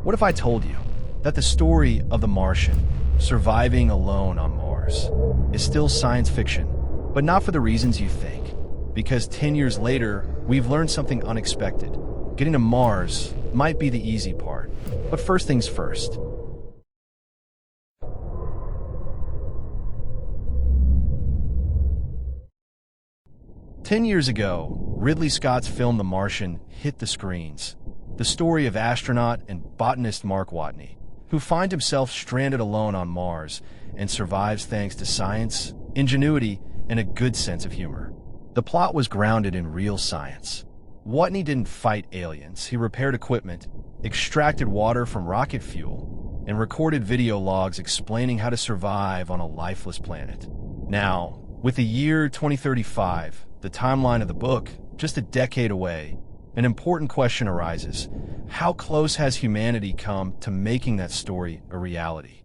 What if I told you that the story of the Martian surviving alone on Mars is still science fiction, but not for the reasons you think? Because 10 years later, we've learned something unexpected. Getting to Mars might be the easy part, but first things first. Ten years ago, Ridley Scott's film The Martian hit the screens. The story of astronaut and botanist Mark Watney, who finds himself stranded alone on Mars and survives thanks to science, ingenuity, and a good sense of humor. The plot was grounded in real science. Watney didn't fight aliens. He repaired equipment, extracted water from rocket fuel, and recorded video logs explaining how to survive on a lifeless planet. Now, with the year 2035, the timeline of the book just a decade away, an important question arises. How close has humanity come to making that story a reality?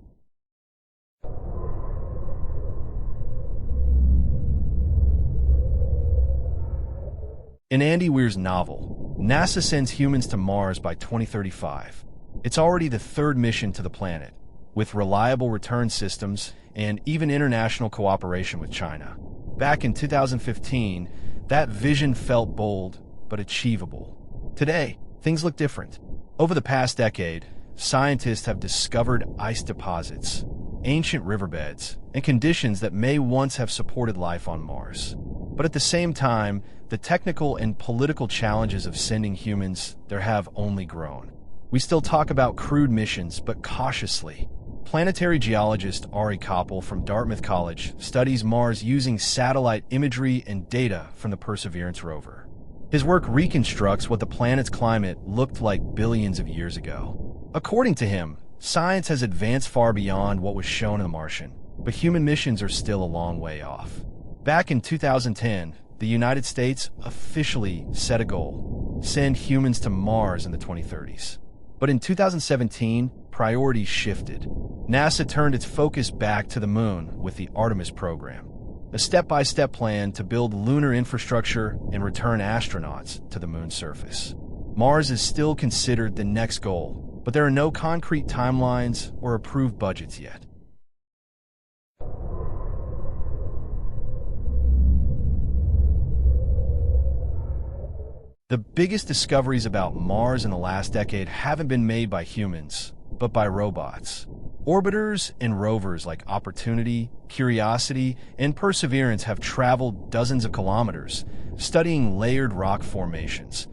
In Andy Weir's novel, NASA sends humans to Mars by 2035. It's already the third mission to the planet, with reliable return systems and even international cooperation with China. Back in 2015, that vision felt bold but achievable. Today, things look different. Over the past decade, scientists have discovered ice deposits, ancient riverbeds, and conditions that may once have supported life on Mars. But at the same time, the technical and political challenges of sending humans there have only grown. We still talk about crewed missions, but cautiously. Planetary geologist Ari Koppel from Dartmouth College studies Mars using satellite imagery and data from the Perseverance rover. His work reconstructs what the planet's climate looked like billions of years ago. According to him, science has advanced far beyond what was shown in The Martian, but human missions are still a long way off. Back in 2010, the United States officially set a goal: send humans to Mars in the 2030s. But in 2017, priorities shifted. NASA turned its focus back to the moon with the Artemis program, a step-by-step plan to build lunar infrastructure and return astronauts to the moon's surface. Mars is still considered the next goal, but there are no concrete timelines or approved budgets yet. The biggest discoveries about Mars in the last decade haven't been made by humans, but by robots. Orbiters and rovers like Opportunity, Curiosity, and Perseverance have traveled dozens of kilometers, studying layered rock formations,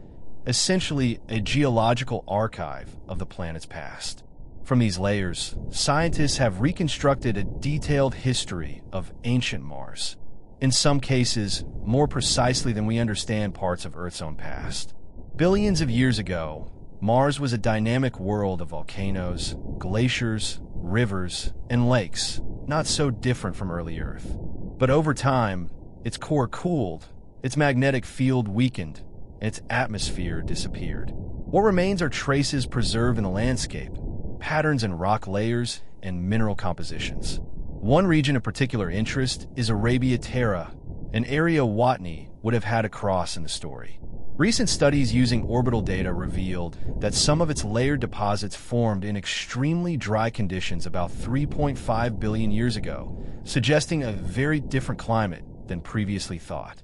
essentially a geological archive of the planet's past. From these layers, scientists have reconstructed a detailed history of ancient Mars, in some cases more precisely than we understand parts of Earth's own past. Billions of years ago, Mars was a dynamic world of volcanoes, glaciers, rivers, and lakes, not so different from early Earth. But over time, its core cooled, its magnetic field weakened, and its atmosphere disappeared. What remains are traces preserved in the landscape, patterns in rock layers, and mineral compositions. One region of particular interest is Arabia Terra, an area Watney would have had a cross in the story. Recent studies using orbital data revealed that some of its layered deposits formed in extremely dry conditions about 3.5 billion years ago, suggesting a very different climate than previously thought.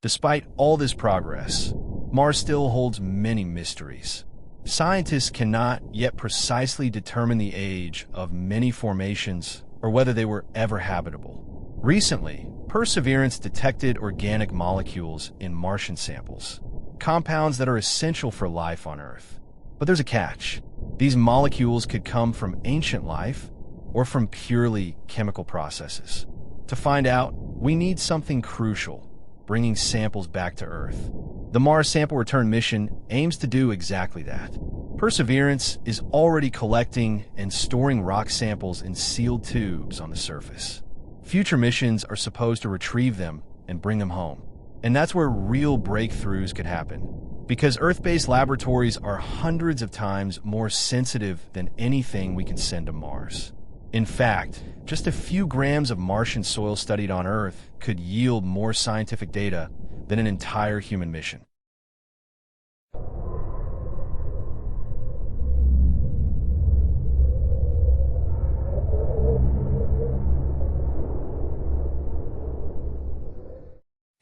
Despite all this progress, Mars still holds many mysteries. Scientists cannot yet precisely determine the age of many formations or whether they were ever habitable. Recently, Perseverance detected organic molecules in Martian samples, compounds that are essential for life on Earth. But there's a catch. These molecules could come from ancient life or from purely chemical processes. To find out, we need something crucial: bringing samples back to Earth. The Mars Sample Return mission aims to do exactly that. Perseverance is already collecting and storing rock samples in sealed tubes on the surface. Future missions are supposed to retrieve them and bring them home. And that's where real breakthroughs could happen, because Earth-based laboratories are hundreds of times more sensitive than anything we can send to Mars. In fact, just a few grams of Martian soil studied on Earth could yield more scientific data than an entire human mission.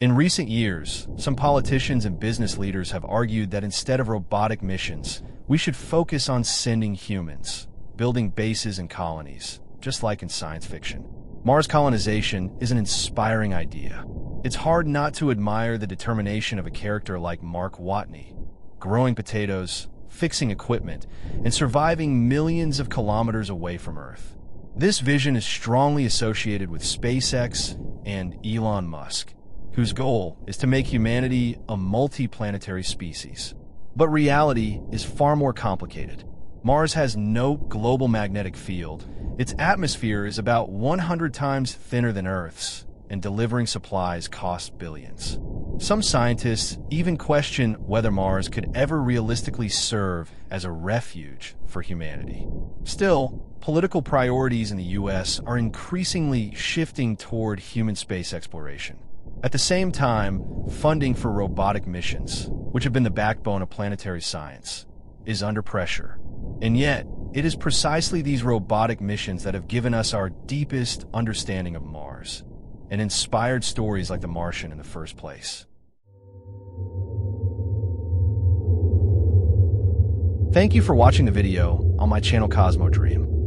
In recent years, some politicians and business leaders have argued that instead of robotic missions, we should focus on sending humans, building bases and colonies, just like in science fiction. Mars colonization is an inspiring idea. It's hard not to admire the determination of a character like Mark Watney, growing potatoes, fixing equipment, and surviving millions of kilometers away from Earth. This vision is strongly associated with SpaceX and Elon Musk, whose goal is to make humanity a multi-planetary species. But reality is far more complicated. Mars has no global magnetic field. Its atmosphere is about 100 times thinner than Earth's, and delivering supplies costs billions. Some scientists even question whether Mars could ever realistically serve as a refuge for humanity. Still, political priorities in the US are increasingly shifting toward human space exploration. At the same time, funding for robotic missions, which have been the backbone of planetary science, is under pressure. And yet, it is precisely these robotic missions that have given us our deepest understanding of Mars and inspired stories like the Martian in the first place. Thank you for watching the video on my channel Cosmo Dream.